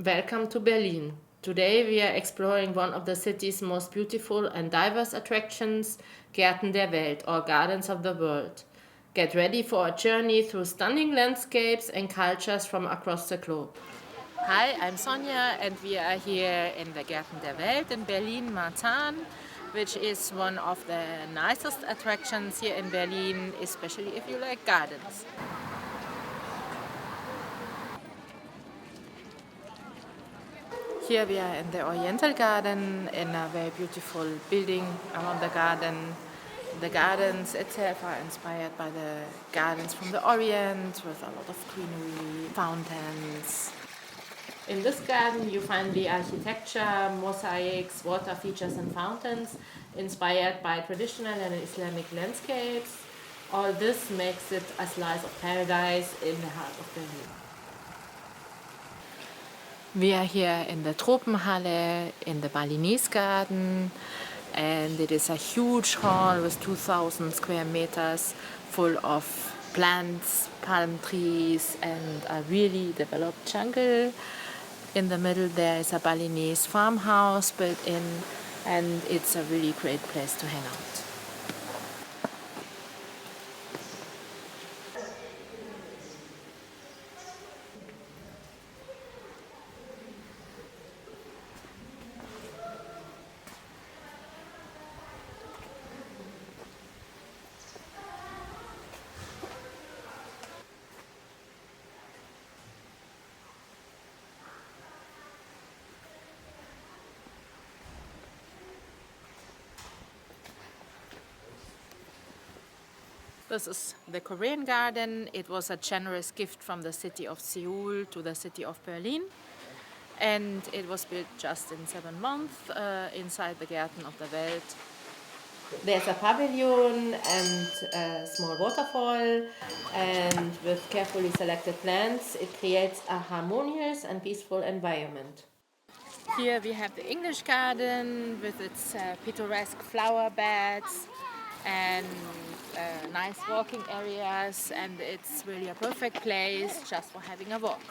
Welcome to Berlin. Today we are exploring one of the city's most beautiful and diverse attractions, Gärten der Welt, or Gardens of the World. Get ready for a journey through stunning landscapes and cultures from across the globe. Hi, I'm Sonja and we are here in the Gärten der Welt in Berlin-Marzahn, which is one of the nicest attractions here in Berlin, especially if you like gardens. Here we are in the Oriental Garden in a very beautiful building around the garden. The gardens itself are inspired by the gardens from the Orient with a lot of greenery, fountains. In this garden you find the architecture, mosaics, water features and fountains inspired by traditional and Islamic landscapes. All this makes it a slice of paradise in the heart of Berlin. We are here in the Tropenhalle in the Balinese Garden, and it is a huge hall with 2,000 square meters full of plants, palm trees and a really developed jungle. In the middle there is a Balinese farmhouse built in, and it's a really great place to hang out. This is the Korean garden. It was a generous gift from the city of Seoul to the city of Berlin. And it was built just in 7 months inside the Gärten of the Welt. There's a pavilion and a small waterfall, and with carefully selected plants, it creates a harmonious and peaceful environment. Here we have the English garden with its picturesque flower beds and nice walking areas, and it's really a perfect place just for having a walk.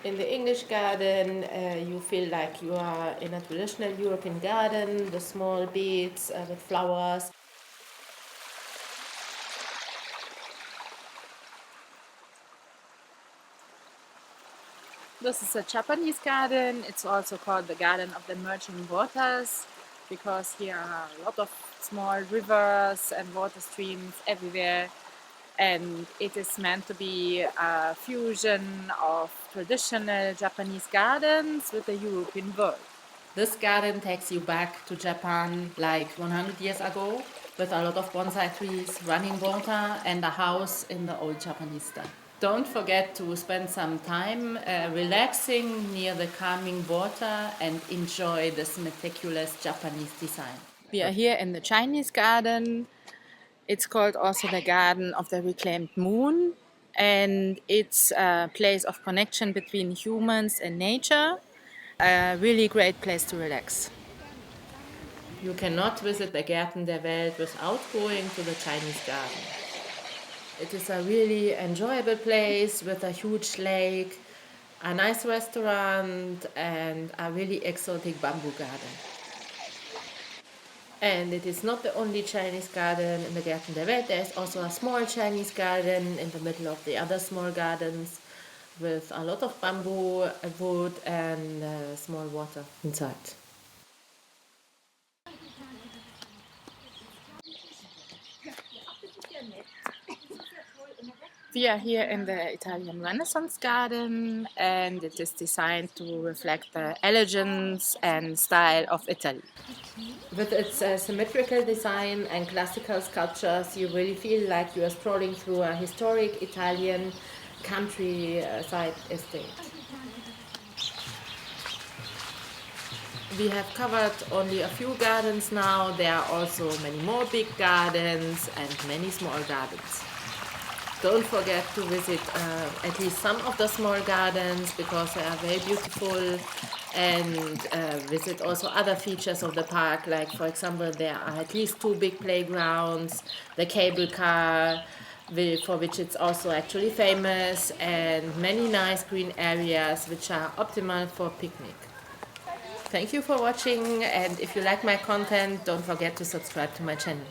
In the English garden, you feel like you are in a traditional European garden with small beds with flowers. This is a Japanese garden. It's also called the Garden of the Emerging Waters because here are a lot of small rivers and water streams everywhere, and it is meant to be a fusion of traditional Japanese gardens with the European world. This garden takes you back to Japan like 100 years ago with a lot of bonsai trees, running water and a house in the old Japanese style. Don't forget to spend some time relaxing near the calming water and enjoy this meticulous Japanese design. We are here in the Chinese garden. It's called also the Garden of the Reclaimed Moon, and it's a place of connection between humans and nature. A really great place to relax. You cannot visit the Gärten der Welt without going to the Chinese garden. It is a really enjoyable place with a huge lake, a nice restaurant and a really exotic bamboo garden. And it is not the only Chinese garden in the Gärten der Welt. There is also a small Chinese garden in the middle of the other small gardens with a lot of bamboo, wood and small water inside. We are here in the Italian Renaissance Garden, and it is designed to reflect the elegance and style of Italy. With its symmetrical design and classical sculptures, you really feel like you are strolling through a historic Italian countryside estate. We have covered only a few gardens now. There are also many more big gardens and many small gardens. Don't forget to visit at least some of the small gardens because they are very beautiful, and visit also other features of the park, like for example there are at least 2 big playgrounds, the cable car, for which it's also actually famous, and many nice green areas which are optimal for picnic. Thank you for watching, and if you like my content, don't forget to subscribe to my channel.